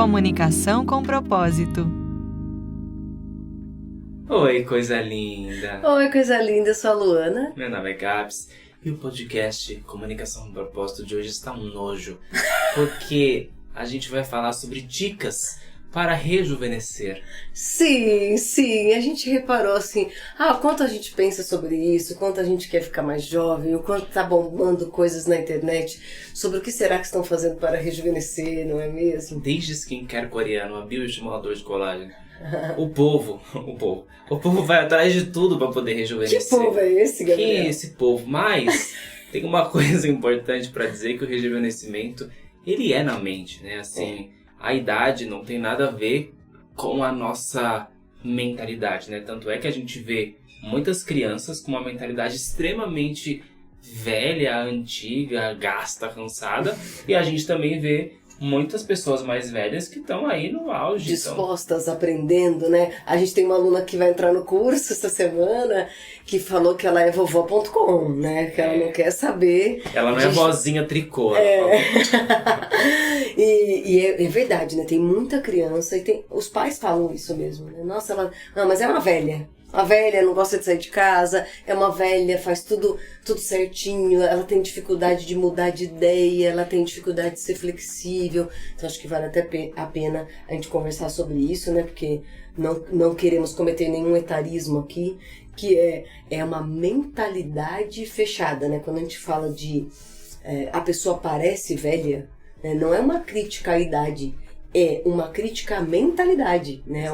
Comunicação com propósito. Oi, coisa linda! Oi, coisa linda, eu sou a Luana. Meu nome é Gabs e o podcast Comunicação com Propósito de hoje está um nojo, porque a gente vai falar sobre dicas para rejuvenescer. Sim, a gente reparou assim, o quanto a gente pensa sobre isso, o quanto a gente quer ficar mais jovem, o quanto tá bombando coisas na internet sobre o que será que estão fazendo para rejuvenescer, não é mesmo? Desde skincare coreano a bioestimulador de colágeno. O povo vai atrás de tudo para poder rejuvenescer. Que povo é esse, Gabriel? Quem é esse povo? Mas tem uma coisa importante para dizer, que o rejuvenescimento, ele é na mente, né? Assim, a idade não tem nada a ver com a nossa mentalidade, né? Tanto é que a gente vê muitas crianças com uma mentalidade extremamente velha, antiga, gasta, cansada, e a gente também vê muitas pessoas mais velhas que estão aí no auge. Dispostas, aprendendo, né? A gente tem uma aluna que vai entrar no curso essa semana que falou que ela é vovó.com, né? Que ela não quer saber. Ela não é vozinha tricô. E é verdade, né? Tem muita criança e os pais falam isso mesmo, né? Nossa, ela... Não, mas é uma velha. Uma velha não gosta de sair de casa, é uma velha, faz tudo certinho, ela tem dificuldade de mudar de ideia, ela tem dificuldade de ser flexível. Então acho que vale até a pena a gente conversar sobre isso, né? Porque não queremos cometer nenhum etarismo aqui, que é uma mentalidade fechada, né? Quando a gente fala de a pessoa parece velha, né? Não é uma crítica à idade, é uma crítica à mentalidade, né?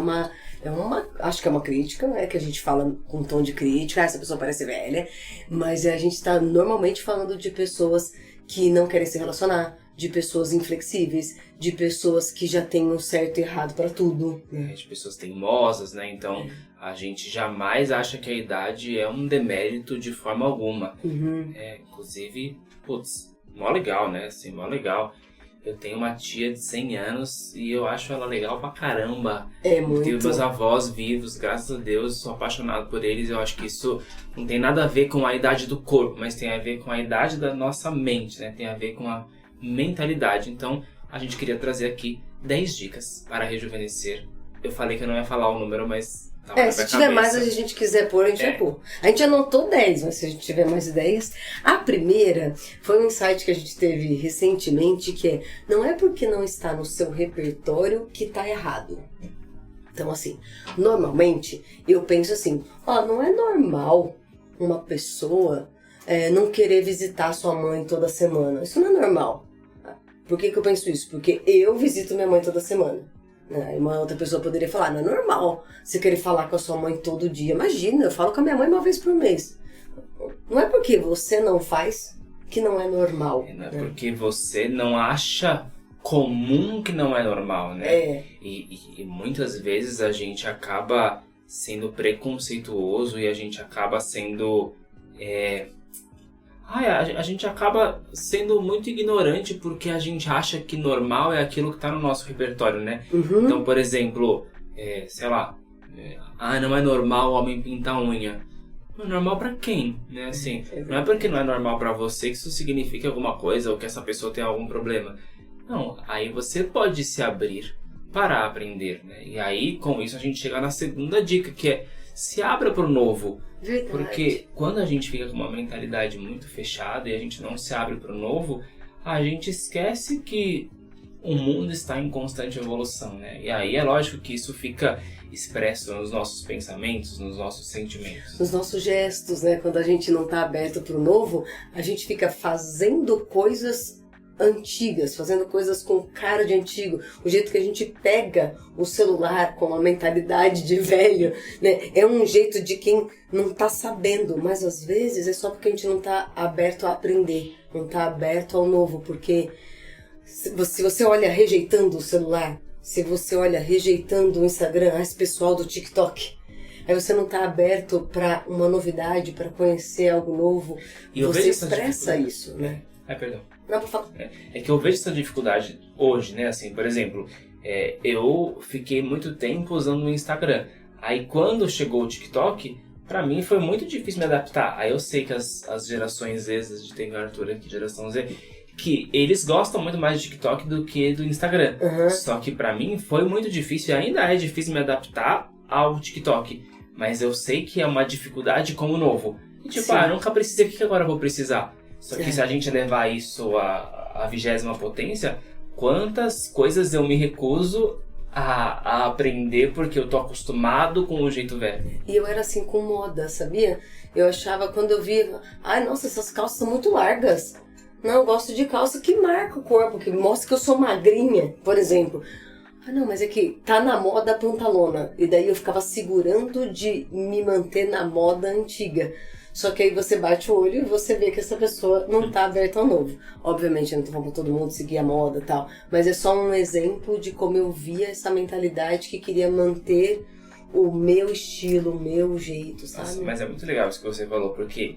Acho que é uma crítica, né? Que a gente fala com um tom de crítica, essa pessoa parece velha, mas a gente está normalmente falando de pessoas que não querem se relacionar, de pessoas inflexíveis, de pessoas que já têm um certo e errado para tudo, né? De pessoas teimosas, né? Então a gente jamais acha que a idade é um demérito de forma alguma. Inclusive, mó legal, né? Assim, mó legal. Eu tenho uma tia de 100 anos e eu acho ela legal pra caramba. Muito. Tenho meus avós vivos, graças a Deus, sou apaixonado por eles. Eu acho que isso não tem nada a ver com a idade do corpo, mas tem a ver com a idade da nossa mente, né? Tem a ver com a mentalidade. Então, a gente queria trazer aqui 10 dicas para rejuvenescer. Eu falei que eu não ia falar o número, mas... se tiver mais, se a gente quiser pôr, a gente vai pôr. A gente anotou 10, mas se a gente tiver mais ideias. A primeira foi um insight que a gente teve recentemente, que não é porque não está no seu repertório que está errado. Então, assim, normalmente eu penso assim, não é normal uma pessoa não querer visitar sua mãe toda semana. Isso não é normal. Por que eu penso isso? Porque eu visito minha mãe toda semana. Uma outra pessoa poderia falar, não é normal você querer falar com a sua mãe todo dia. Imagina, eu falo com a minha mãe uma vez por mês. Não é porque você não faz que não é normal. Não é porque você não acha comum que não é normal, né? E muitas vezes a gente acaba sendo preconceituoso e a gente acaba sendo... a gente acaba sendo muito ignorante porque a gente acha que normal é aquilo que está no nosso repertório, né? Então, por exemplo, não é normal o homem pintar unha. Não é normal pra quem, né? Assim, não é porque não é normal pra você que isso significa alguma coisa ou que essa pessoa tem algum problema. Não, aí você pode se abrir para aprender, né? E aí, com isso, a gente chega na segunda dica, que é se abra pro novo. Verdade. Porque quando a gente fica com uma mentalidade muito fechada e a gente não se abre pro novo, a gente esquece que o mundo está em constante evolução, né? E aí é lógico que isso fica expresso nos nossos pensamentos, nos nossos sentimentos. Nos nossos gestos, né? Quando a gente não está aberto pro novo, a gente fica fazendo coisas antigas, fazendo coisas com cara de antigo, o jeito que a gente pega o celular com uma mentalidade de velho, né? É um jeito de quem não tá sabendo, mas às vezes é só porque a gente não tá aberto a aprender, não tá aberto ao novo, porque se você olha rejeitando o celular, se você olha rejeitando o Instagram, esse pessoal do TikTok, aí você não tá aberto para uma novidade, para conhecer algo novo, e você expressa isso, né? Perdão. Não, por favor. É que eu vejo essa dificuldade hoje, né? Assim, por exemplo, eu fiquei muito tempo usando o Instagram. Aí quando chegou o TikTok, pra mim foi muito difícil me adaptar. Aí eu sei que as gerações Z, a gente tem o Arthur aqui, geração Z, que eles gostam muito mais de TikTok do que do Instagram. Só que pra mim foi muito difícil, e ainda é difícil me adaptar ao TikTok. Mas eu sei que é uma dificuldade como novo. E tipo, eu nunca precisei, o que agora eu vou precisar? Só que se a gente levar isso à 20ª potência, quantas coisas eu me recuso a aprender porque eu tô acostumado com o jeito velho. E eu era assim com moda, sabia? Eu achava, quando eu via, ai, nossa, essas calças são muito largas. Não, eu gosto de calça que marca o corpo, que mostra que eu sou magrinha, por exemplo. Ah, não, mas é que tá na moda a pantalona. E daí eu ficava segurando de me manter na moda antiga. Só que aí você bate o olho e você vê que essa pessoa não tá aberta ao novo. Obviamente, eu não tô falando pra todo mundo seguir a moda e tal. Mas é só um exemplo de como eu via essa mentalidade que queria manter o meu estilo, o meu jeito, sabe? Nossa, mas é muito legal isso que você falou, porque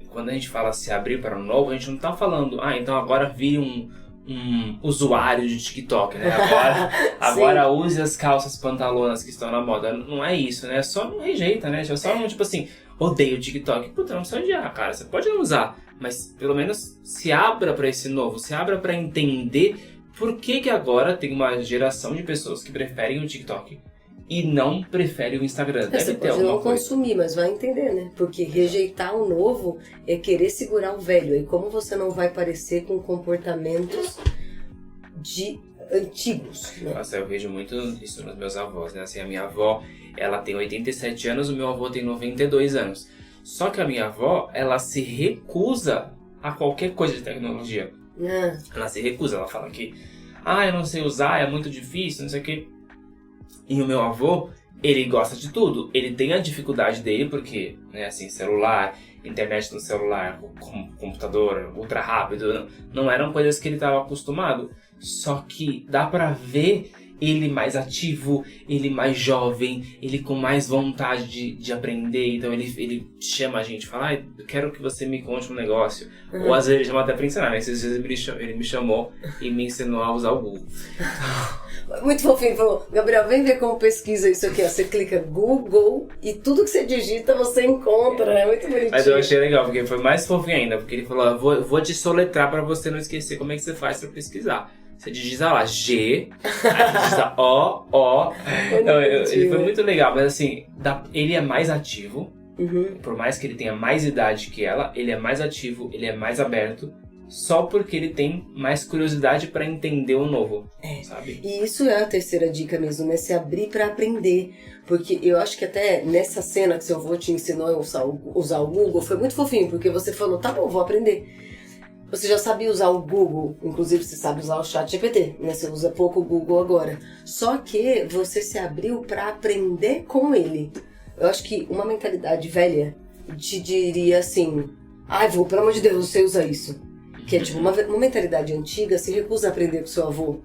quando a gente fala se abrir para o novo, a gente não tá falando, então agora vire um usuário de TikTok, né? Agora use as calças pantalonas que estão na moda. Não é isso, né? Só não rejeita, né? Só não, tipo assim, odeio o TikTok. Puta, não precisa odiar, cara. Você pode não usar, mas pelo menos se abra para esse novo, se abra para entender por que agora tem uma geração de pessoas que preferem o TikTok e não preferem o Instagram. Você pode não consumir, mas vai entender, né? Porque rejeitar o novo é querer segurar o velho. E como você não vai parecer com comportamentos de antigos, né? Nossa, eu vejo muito isso nos meus avós, né? Assim, a minha avó, ela tem 87 anos, o meu avô tem 92 anos. Só que a minha avó, ela se recusa a qualquer coisa de tecnologia. Ela se recusa, ela fala que eu não sei usar, é muito difícil, não sei o quê. E o meu avô, ele gosta de tudo. Ele tem a dificuldade dele porque, né, assim, celular, internet no celular, computador ultra rápido, não eram coisas que ele estava acostumado. Só que dá pra ver ele mais ativo, ele mais jovem, ele com mais vontade de aprender. Então ele chama a gente, fala, eu quero que você me conte um negócio. Ou às vezes ele chama até pra ensinar, né? Esses dias ele me chamou e me ensinou a usar o Google. Muito fofinho, falou, Gabriel, vem ver como pesquisa isso aqui, ó. Você clica Google e tudo que você digita você encontra, é muito bonitinho. Mas eu achei legal, porque foi mais fofinho ainda, porque ele falou, eu vou te soletrar pra você não esquecer como é que você faz pra pesquisar. Você digita lá G, aí digita O. Ele foi muito legal, mas assim, ele é mais ativo, por mais que ele tenha mais idade que ela, ele é mais ativo, ele é mais aberto, só porque ele tem mais curiosidade pra entender o novo, sabe? E isso é a terceira dica mesmo, né? Se abrir pra aprender. Porque eu acho que até nessa cena que seu avô te ensinou a usar o Google, foi muito fofinho, porque você falou, tá bom, vou aprender. Você já sabia usar o Google, inclusive você sabe usar o ChatGPT, né? Você usa pouco o Google agora. Só que você se abriu pra aprender com ele. Eu acho que uma mentalidade velha te diria assim, pelo amor de Deus, você usa isso. Que é tipo, uma mentalidade antiga se recusa a aprender com seu avô.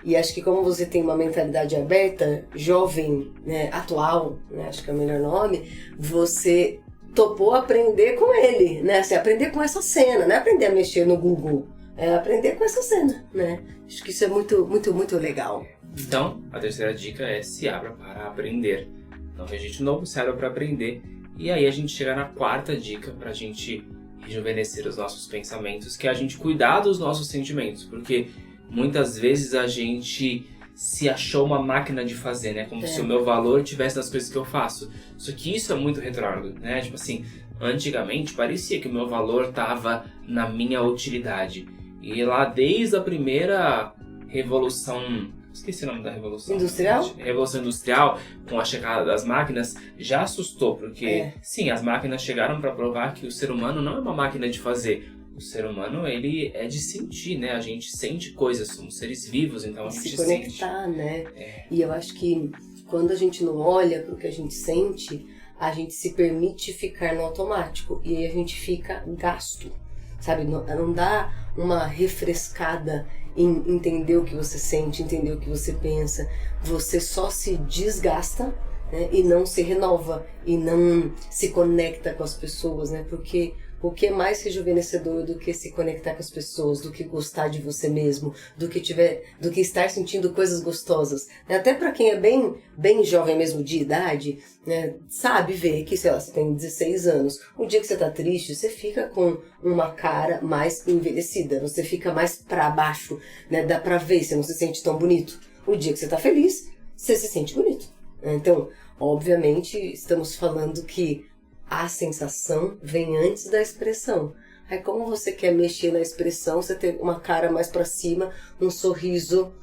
E acho que como você tem uma mentalidade aberta, jovem, né, atual, né, acho que é o melhor nome, você topou aprender com ele, né? Assim, aprender com essa cena, não é aprender a mexer no Google, é aprender com essa cena, né? Acho que isso é muito, muito, muito legal. Então, a terceira dica é se abra para aprender. Não rejeite o novo, se abra para aprender. E aí a gente chega na quarta dica pra gente rejuvenescer os nossos pensamentos, que é a gente cuidar dos nossos sentimentos, porque muitas vezes a gente se achou uma máquina de fazer, né? Como se o meu valor estivesse nas coisas que eu faço. Só que isso é muito retrógrado, né? Tipo assim, antigamente parecia que o meu valor estava na minha utilidade. E lá desde a primeira revolução... Esqueci o nome da revolução. Industrial? Revolução industrial, com a chegada das máquinas, já assustou, porque sim, as máquinas chegaram para provar que o ser humano não é uma máquina de fazer. O ser humano, ele é de sentir, né? A gente sente coisas, somos seres vivos, então a gente se conectar, sente. Né? E eu acho que quando a gente não olha para o que a gente sente, a gente se permite ficar no automático e aí a gente fica gasto, sabe? Não dá uma refrescada em entender o que você sente, entender o que você pensa. Você só se desgasta, né? E não se renova e não se conecta com as pessoas, né? Porque O que é mais rejuvenescedor do que se conectar com as pessoas, do que gostar de você mesmo, do que estar sentindo coisas gostosas? Até para quem é bem jovem mesmo de idade, né, sabe ver que, sei lá, você tem 16 anos, o dia que você tá triste, você fica com uma cara mais envelhecida, você fica mais para baixo, né, dá pra ver, você não se sente tão bonito. O dia que você tá feliz, você se sente bonito. Então, obviamente, estamos falando que a sensação vem antes da expressão. Aí como você quer mexer na expressão, você ter uma cara mais pra cima, um sorriso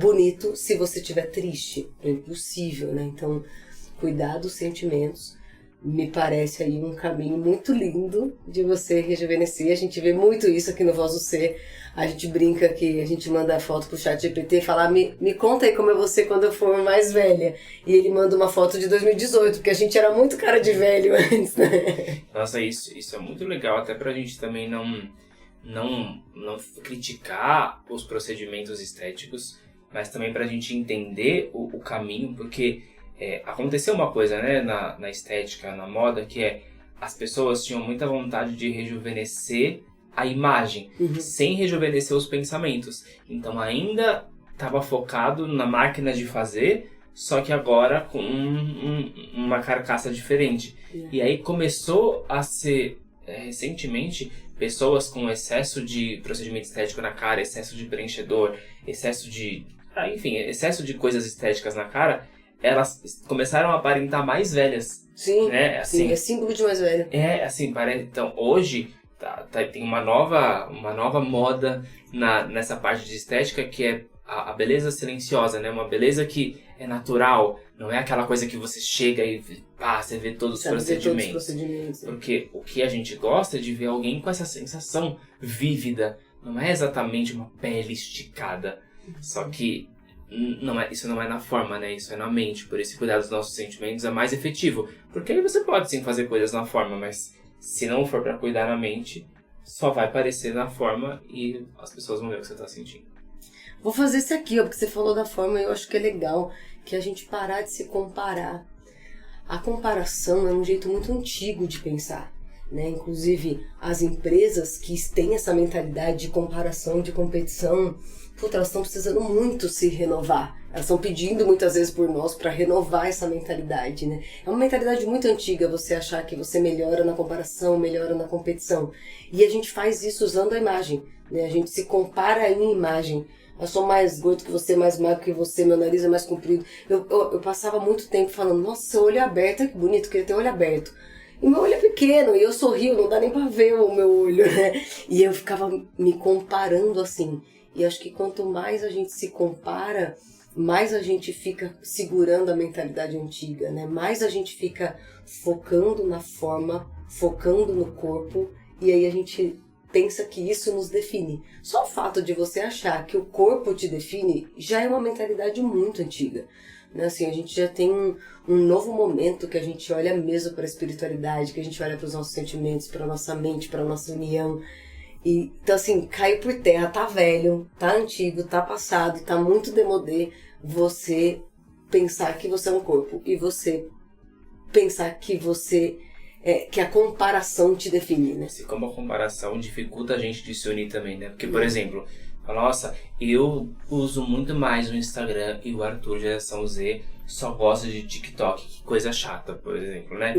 bonito, se você estiver triste. É impossível, né? Então, cuidar dos sentimentos me parece aí um caminho muito lindo de você rejuvenescer. A gente vê muito isso aqui no Voz do Ser. A gente brinca que a gente manda a foto pro ChatGPT e fala, me conta aí como é você quando eu for mais velha. E ele manda uma foto de 2018, porque a gente era muito cara de velho antes, né? Nossa, isso é muito legal, até pra gente também não criticar os procedimentos estéticos, mas também pra gente entender o caminho, porque aconteceu uma coisa, né, na estética, na moda, que as pessoas tinham muita vontade de rejuvenescer a imagem, sem rejuvenescer os pensamentos. Então ainda estava focado na máquina de fazer, só que agora com uma carcaça diferente. E aí começou a ser, recentemente, pessoas com excesso de procedimento estético na cara, excesso de preenchedor, excesso de coisas estéticas na cara, elas começaram a aparentar mais velhas. Sim, né? Assim, sim, é símbolo de mais velho. Assim, parece. Então, hoje tem uma nova moda nessa parte de estética, que é a beleza silenciosa, né? Uma beleza que é natural, não é aquela coisa que você chega e você vê todos os procedimentos. Porque o que a gente gosta é de ver alguém com essa sensação vívida. Não é exatamente uma pele esticada. Só que isso não é na forma, né? Isso é na mente. Por isso, cuidar dos nossos sentimentos é mais efetivo. Porque aí você pode sim fazer coisas na forma, mas se não for pra cuidar na mente, só vai aparecer na forma e as pessoas vão ver o que você tá sentindo. Vou fazer isso aqui, porque você falou da forma e eu acho que é legal que a gente parar de se comparar. A comparação é um jeito muito antigo de pensar, né? Inclusive, as empresas que têm essa mentalidade de comparação, de competição, elas estão precisando muito se renovar. Elas estão pedindo muitas vezes por nós para renovar essa mentalidade, né? É uma mentalidade muito antiga você achar que você melhora na comparação, melhora na competição. E a gente faz isso usando a imagem, né? A gente se compara em imagem. Eu sou mais gordo que você, mais magro que você, meu nariz é mais comprido. Eu passava muito tempo falando, nossa, seu olho é aberto, que bonito, queria ter olho aberto. E meu olho é pequeno, e eu sorrio, não dá nem pra ver o meu olho, né? E eu ficava me comparando assim. E acho que quanto mais a gente se compara, mais a gente fica segurando a mentalidade antiga, né? Mais a gente fica focando na forma, focando no corpo, e aí a gente pensa que isso nos define. Só o fato de você achar que o corpo te define já é uma mentalidade muito antiga, né? Assim, a gente já tem um novo momento que a gente olha mesmo para a espiritualidade, que a gente olha para os nossos sentimentos, para a nossa mente, para a nossa união. Então, assim, caiu por terra, tá velho, tá antigo, tá passado, tá muito demodê você pensar que você é um corpo e você pensar que que a comparação te define, né? Como a comparação dificulta a gente de se unir também, né? Porque, por exemplo, nossa, eu uso muito mais o Instagram e o Arthur, geração Z, só gosta de TikTok, que coisa chata, por exemplo, né?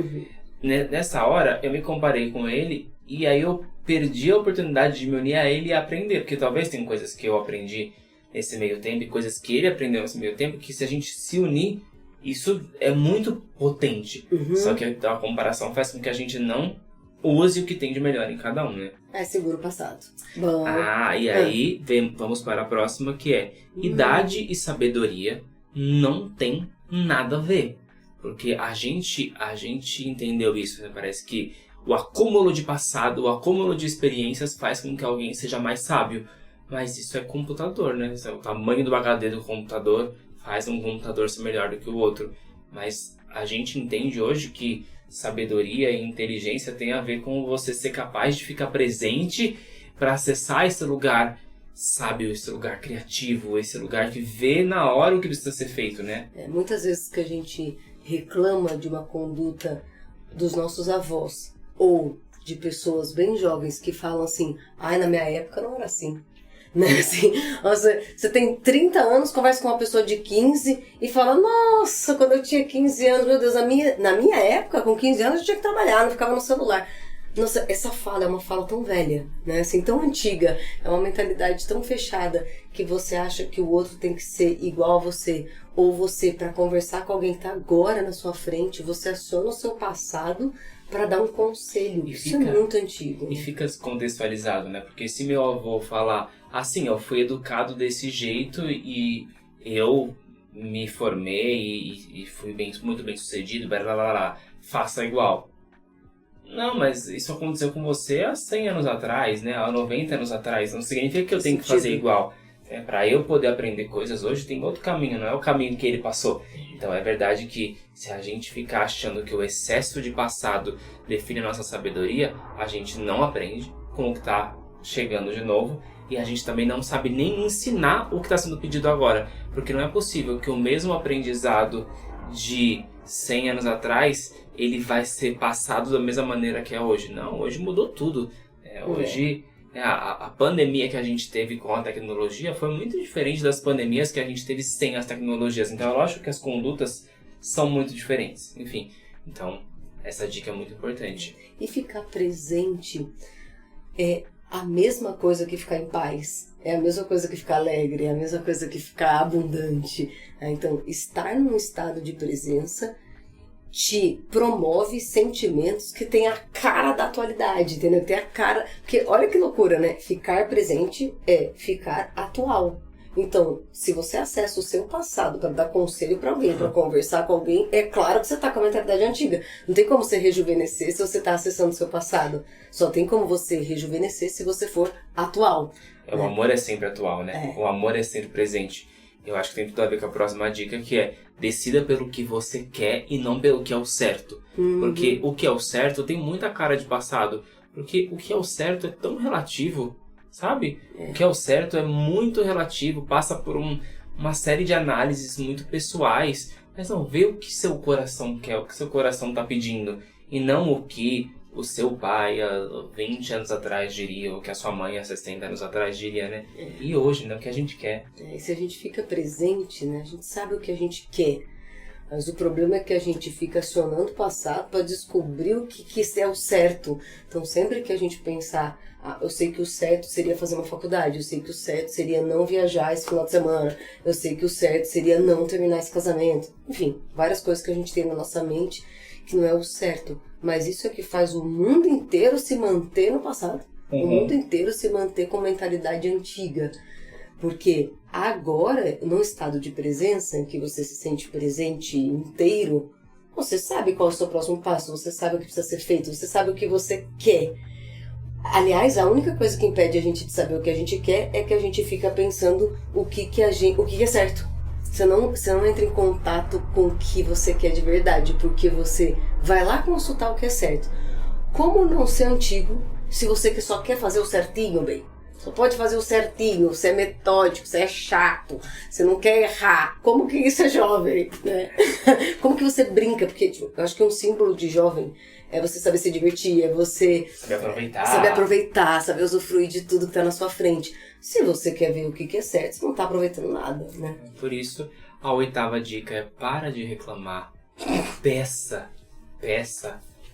Nessa hora, eu me comparei com ele e aí eu perdi a oportunidade de me unir a ele e aprender, porque talvez tem coisas que eu aprendi nesse meio tempo e coisas que ele aprendeu nesse meio tempo, que se a gente se unir, isso é muito potente. Só que a comparação faz com que a gente não use o que tem de melhor em cada um, né? Seguro passado. Bom. E aí vamos para a próxima, que é idade e sabedoria não tem nada a ver. Porque a gente entendeu isso, né? Parece que o acúmulo de passado, o acúmulo de experiências faz com que alguém seja mais sábio. Mas isso é computador, né? O tamanho do HD do computador faz um computador ser melhor do que o outro. Mas a gente entende hoje que sabedoria e inteligência tem a ver com você ser capaz de ficar presente para acessar esse lugar sábio, esse lugar criativo, esse lugar que vê na hora o que precisa ser feito, né? Muitas vezes que a gente reclama de uma conduta dos nossos avós, ou de pessoas bem jovens que falam assim, ai, na minha época não era assim. Né? Assim, você tem 30 anos, conversa com uma pessoa de 15 e fala, nossa, quando eu tinha 15 anos, meu Deus, na minha época, com 15 anos, eu tinha que trabalhar, não ficava no celular. Nossa, essa fala é uma fala tão velha, né? Assim, tão antiga, é uma mentalidade tão fechada que você acha que o outro tem que ser igual a você. Ou você, para conversar com alguém que está agora na sua frente, você aciona o seu passado para dar um conselho. Isso é muito antigo. E fica contextualizado, né? Porque se meu avô falar, assim, eu fui educado desse jeito e eu me formei e fui muito bem sucedido, blá, blá, blá, blá, faça igual. Não, mas isso aconteceu com você há 100 anos atrás, né? Há 90 anos atrás. Não significa que eu tenho que fazer igual. Para eu poder aprender coisas hoje, tem outro caminho, não é o caminho que ele passou. Então é verdade que se a gente ficar achando que o excesso de passado define a nossa sabedoria, a gente não aprende com o que está chegando de novo e a gente também não sabe nem ensinar o que está sendo pedido agora. Porque não é possível que o mesmo aprendizado de 100 anos atrás, ele vai ser passado da mesma maneira que é hoje. Não, hoje mudou tudo. Hoje... A pandemia que a gente teve com a tecnologia foi muito diferente das pandemias que a gente teve sem as tecnologias. Então, eu acho que as condutas são muito diferentes. Enfim, então, essa dica é muito importante. E ficar presente é a mesma coisa que ficar em paz. É a mesma coisa que ficar alegre, é a mesma coisa que ficar abundante. Então, estar num estado de presença te promove sentimentos que tem a cara da atualidade, entendeu? Tem a cara... Porque olha que loucura, né? Ficar presente é ficar atual. Então, se você acessa o seu passado para dar conselho para alguém, para conversar com alguém, é claro que você tá com a mentalidade antiga. Não tem como você rejuvenescer se você tá acessando o seu passado. Só tem como você rejuvenescer se você for atual. O amor é sempre atual, né? O amor é sempre presente. Eu acho que tem tudo a ver com a próxima dica, que é decida pelo que você quer e não pelo que é o certo. Porque o que é o certo tem muita cara de passado. Porque o que é o certo é tão relativo, sabe? O que é o certo é muito relativo, passa por uma série de análises muito pessoais. Mas não, vê o que seu coração quer, o que seu coração está pedindo. E não o que o seu pai há 20 anos atrás diria, ou que a sua mãe há 60 anos atrás diria, né? E hoje, né? O que a gente quer. E se a gente fica presente, né? A gente sabe o que a gente quer. Mas o problema é que a gente fica acionando o passado para descobrir o que é o certo. Então, sempre que a gente pensar, eu sei que o certo seria fazer uma faculdade, eu sei que o certo seria não viajar esse final de semana, eu sei que o certo seria não terminar esse casamento. Enfim, várias coisas que a gente tem na nossa mente que não é o certo. Mas isso é que faz o mundo inteiro se manter no passado. O mundo inteiro se manter com mentalidade antiga. Porque agora, num estado de presença, em que você se sente presente inteiro, você sabe qual é o seu próximo passo, você sabe o que precisa ser feito, você sabe o que você quer. Aliás, a única coisa que impede a gente de saber o que a gente quer é que a gente fica pensando o que é certo. Você não entra em contato com o que você quer de verdade, porque você vai lá consultar o que é certo. Como não ser antigo se você só quer fazer o certinho, bem? Só pode fazer o certinho, você é metódico, você é chato, você não quer errar. Como que isso é jovem, né? Como que você brinca? Porque tipo, eu acho que um símbolo de jovem é você saber se divertir, é você saber aproveitar, saber usufruir de tudo que tá na sua frente. Se você quer ver o que é certo, você não tá aproveitando nada, né? Por isso, a 8ª dica é para de reclamar. Peça,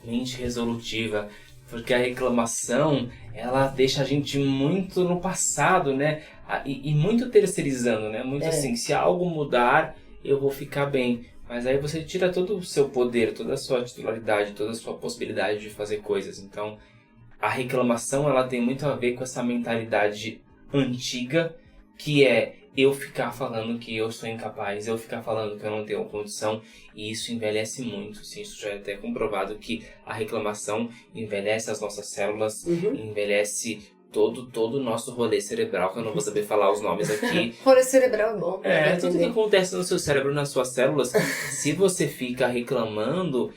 mente resolutiva. Porque a reclamação, ela deixa a gente muito no passado, né? E muito terceirizando, né? Muito assim, se algo mudar, eu vou ficar bem. Mas aí você tira todo o seu poder, toda a sua titularidade, toda a sua possibilidade de fazer coisas. Então, a reclamação, ela tem muito a ver com essa mentalidade antiga, que é eu ficar falando que eu sou incapaz, eu ficar falando que eu não tenho condição, e isso envelhece muito. Isso já é até comprovado que a reclamação envelhece as nossas células, envelhece todo o nosso rolê cerebral, que eu não vou saber falar os nomes aqui. Rolê cerebral é bom. Tudo que acontece no seu cérebro, nas suas células, se você fica reclamando,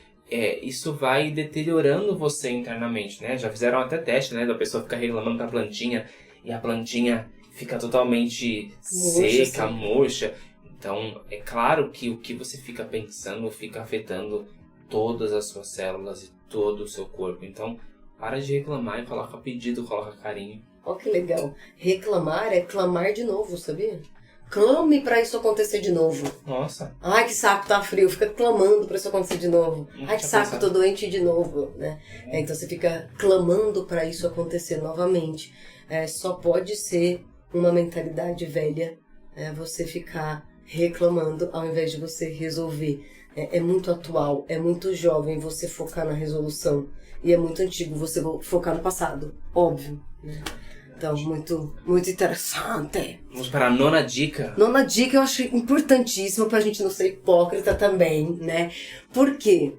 isso vai deteriorando você internamente, né? Já fizeram até teste, né? Da pessoa ficar reclamando pra plantinha, e a plantinha fica totalmente seca, murcha. Então, é claro que o que você fica pensando fica afetando todas as suas células e todo o seu corpo. Então, Para de reclamar e coloca pedido, coloca carinho. Olha que legal. Reclamar é clamar de novo, sabia? Clame pra isso acontecer de novo. Nossa. Ai, que saco, tá frio. Fica clamando pra isso acontecer de novo. Não Ai, que tinha saco, pensado. tô doente de novo, né? Então você fica clamando pra isso acontecer novamente. Só pode ser uma mentalidade velha, você ficar reclamando ao invés de você resolver. É muito atual, é muito jovem você focar na resolução. E é muito antigo você focar no passado, óbvio, né? Então, muito, muito interessante. Vamos para a 9ª dica. 9ª dica eu acho importantíssima pra gente não ser hipócrita também, né? Porque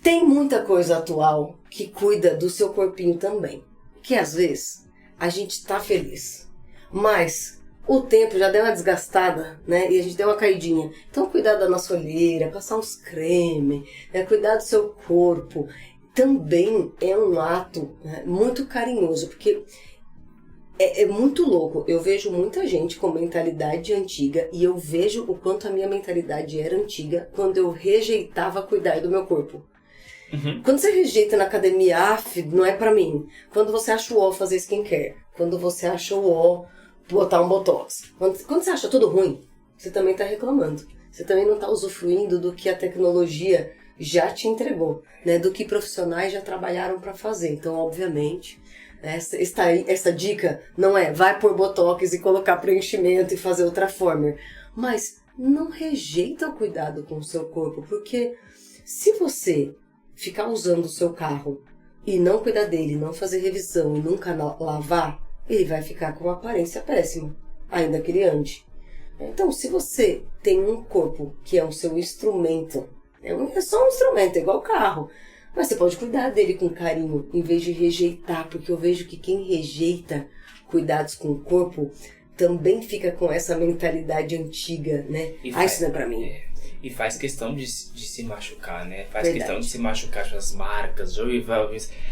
tem muita coisa atual que cuida do seu corpinho também. Que às vezes a gente tá feliz, mas o tempo já deu uma desgastada, né? E a gente deu uma caidinha. Então, cuidar da nossa olheira, passar uns creme, cuidar do seu corpo, também é um ato, né, muito carinhoso, porque é muito louco. Eu vejo muita gente com mentalidade antiga e eu vejo o quanto a minha mentalidade era antiga quando eu rejeitava cuidar do meu corpo. Uhum. Quando você rejeita na academia, não é pra mim. Quando você acha o ó fazer skincare. Quando você acha o ó botar um botox. Quando você acha tudo ruim, você também tá reclamando. Você também não tá usufruindo do que a tecnologia já te entregou, né? Do que profissionais já trabalharam pra fazer. Então, obviamente, essa dica não é vai pôr botox e colocar preenchimento e fazer outra forma. Mas não rejeita o cuidado com o seu corpo, porque se você ficar usando o seu carro e não cuidar dele, não fazer revisão e nunca lavar, ele vai ficar com uma aparência péssima, ainda que ele ande. Então, se você tem um corpo que é o seu instrumento, é só um instrumento, é igual carro, mas você pode cuidar dele com carinho, em vez de rejeitar, porque eu vejo que quem rejeita cuidados com o corpo também fica com essa mentalidade antiga, né? Isso não é pra mim. E faz questão de se machucar, né? Faz Verdade. questão de se machucar com as marcas.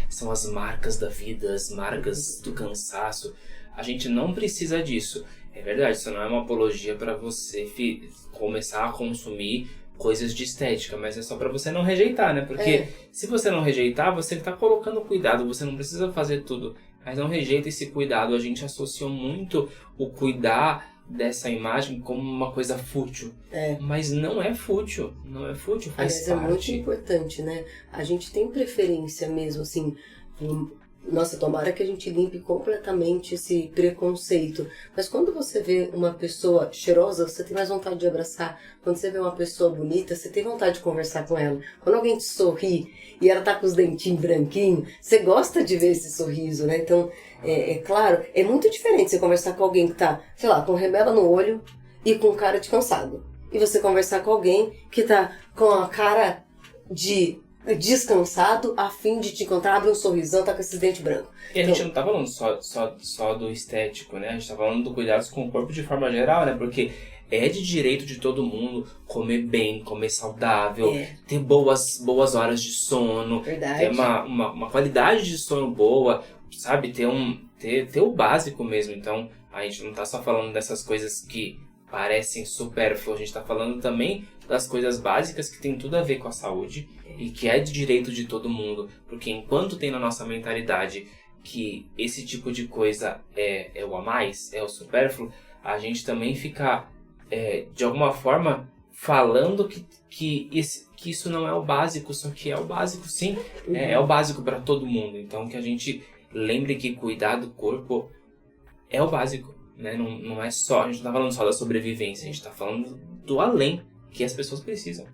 São as marcas da vida, as marcas do cansaço. A gente não precisa disso. É verdade, isso não é uma apologia para você começar a consumir coisas de estética, mas é só pra você não rejeitar, né? Porque se você não rejeitar, você tá colocando cuidado, você não precisa fazer tudo. Mas não rejeita esse cuidado. A gente associou muito o cuidar dessa imagem como uma coisa fútil. Mas não é fútil, não é fútil, faz Aliás, é muito parte. importante, né? A gente tem preferência mesmo, assim, nossa, tomara que a gente limpe completamente esse preconceito. Mas quando você vê uma pessoa cheirosa, você tem mais vontade de abraçar. Quando você vê uma pessoa bonita, você tem vontade de conversar com ela. Quando alguém te sorri e ela tá com os dentinhos branquinhos, você gosta de ver esse sorriso, né? Então, claro, é muito diferente você conversar com alguém que tá, sei lá, com remela no olho e com cara de cansado. E você conversar com alguém que tá com a cara de descansado, a fim de te encontrar, abre um sorrisão, tá com esses dentes brancos. E a gente não tá falando só do estético, né? A gente tá falando do cuidado com o corpo de forma geral, né? Porque é de direito de todo mundo comer bem, comer saudável, ter boas horas de sono, Verdade. ter uma qualidade de sono boa, sabe? Ter o básico mesmo. Então, a gente não tá só falando dessas coisas que parecem supérfluas, a gente tá falando também das coisas básicas que tem tudo a ver com a saúde e que é de direito de todo mundo, porque enquanto tem na nossa mentalidade que esse tipo de coisa é o a mais, é o supérfluo, a gente também fica, de alguma forma, falando que isso não é o básico, só que é o básico sim, é o básico para todo mundo. Então que a gente lembre que cuidar do corpo é o básico, né? Não é só, a gente não tá falando só da sobrevivência, a gente tá falando do além que as pessoas precisam.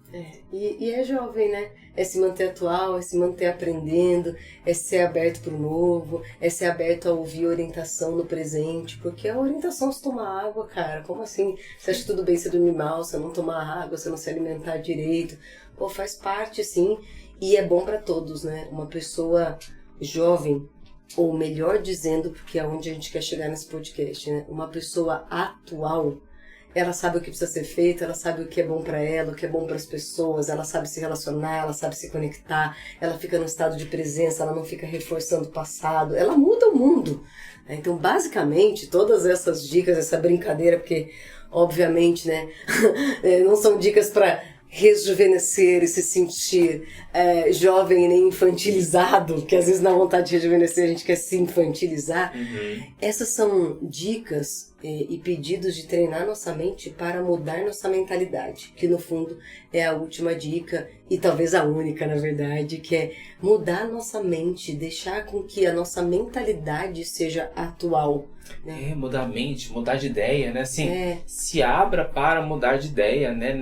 E é jovem, né? É se manter atual, é se manter aprendendo, é ser aberto pro novo, é ser aberto a ouvir orientação no presente, porque a orientação é se tomar água, cara, como assim? Você acha tudo bem você dormir mal, você não tomar água, você não se alimentar direito? Pô, faz parte sim, e é bom pra todos, né? Uma pessoa jovem, ou melhor dizendo, porque é onde a gente quer chegar nesse podcast, né? Uma pessoa atual, ela sabe o que precisa ser feito, ela sabe o que é bom pra ela, o que é bom pras pessoas, ela sabe se relacionar, ela sabe se conectar, ela fica no estado de presença, ela não fica reforçando o passado, ela muda o mundo. Então, basicamente, todas essas dicas, essa brincadeira, porque, obviamente, né, não são dicas pra rejuvenescer e se sentir jovem e nem infantilizado, que às vezes na vontade de rejuvenescer a gente quer se infantilizar. Essas são dicas e pedidos de treinar nossa mente para mudar nossa mentalidade, que no fundo é a última dica e talvez a única, na verdade, que é mudar nossa mente, deixar com que a nossa mentalidade seja atual. Né? Mudar a mente, mudar de ideia, né? Assim, se abra para mudar de ideia, né?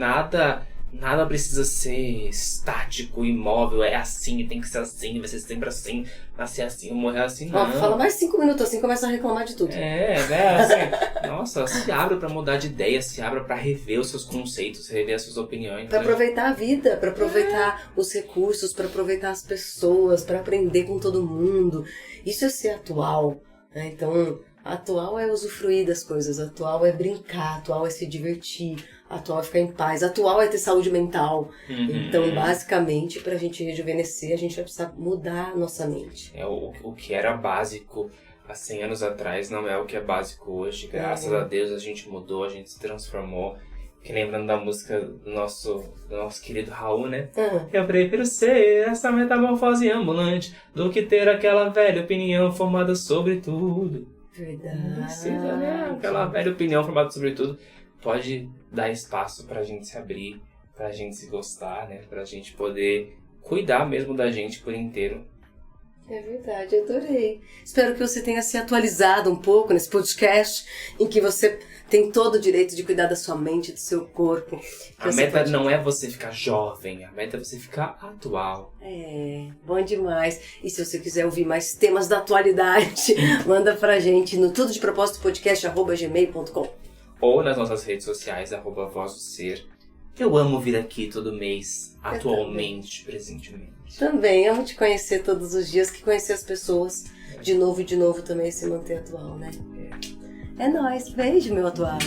Nada precisa ser estático, imóvel, é assim, tem que ser assim, vai ser sempre assim, nascer assim, morrer assim, não. Fala mais 5 minutos assim, começa a reclamar de tudo. Né? Assim, nossa, se abra pra mudar de ideia, se abra pra rever os seus conceitos, rever as suas opiniões. Pra aproveitar a vida, pra aproveitar os recursos, pra aproveitar as pessoas, pra aprender com todo mundo. Isso é ser atual, né? Então, atual é usufruir das coisas, atual é brincar, atual é se divertir, atual é ficar em paz, atual é ter saúde mental. Então, basicamente, pra gente rejuvenescer, a gente vai precisar mudar a nossa mente. O que era básico há 100 anos atrás não é o que é básico hoje. Graças a Deus a gente mudou, a gente se transformou. Que lembrando da música do nosso querido Raul, né? Eu prefiro ser essa metamorfose ambulante do que ter aquela velha opinião formada sobre tudo. Verdade. Não precisa, né? Aquela velha opinião formada sobre tudo pode dar espaço pra gente se abrir, pra gente se gostar, né? Pra gente poder cuidar mesmo da gente por inteiro. É verdade, adorei. Espero que você tenha se atualizado um pouco nesse podcast, em que você tem todo o direito de cuidar da sua mente, do seu corpo. A meta não é você ficar jovem, a meta é você ficar atual. Bom demais. E se você quiser ouvir mais temas da atualidade, manda pra gente no tudodepropósitopodcast@gmail.com ou nas nossas redes sociais, @Voz do Ser. Eu amo vir aqui todo mês, atualmente, presentemente. Também amo te conhecer todos os dias, que conhecer as pessoas de novo e de novo também se manter atual, né? É nóis, beijo, meu atual.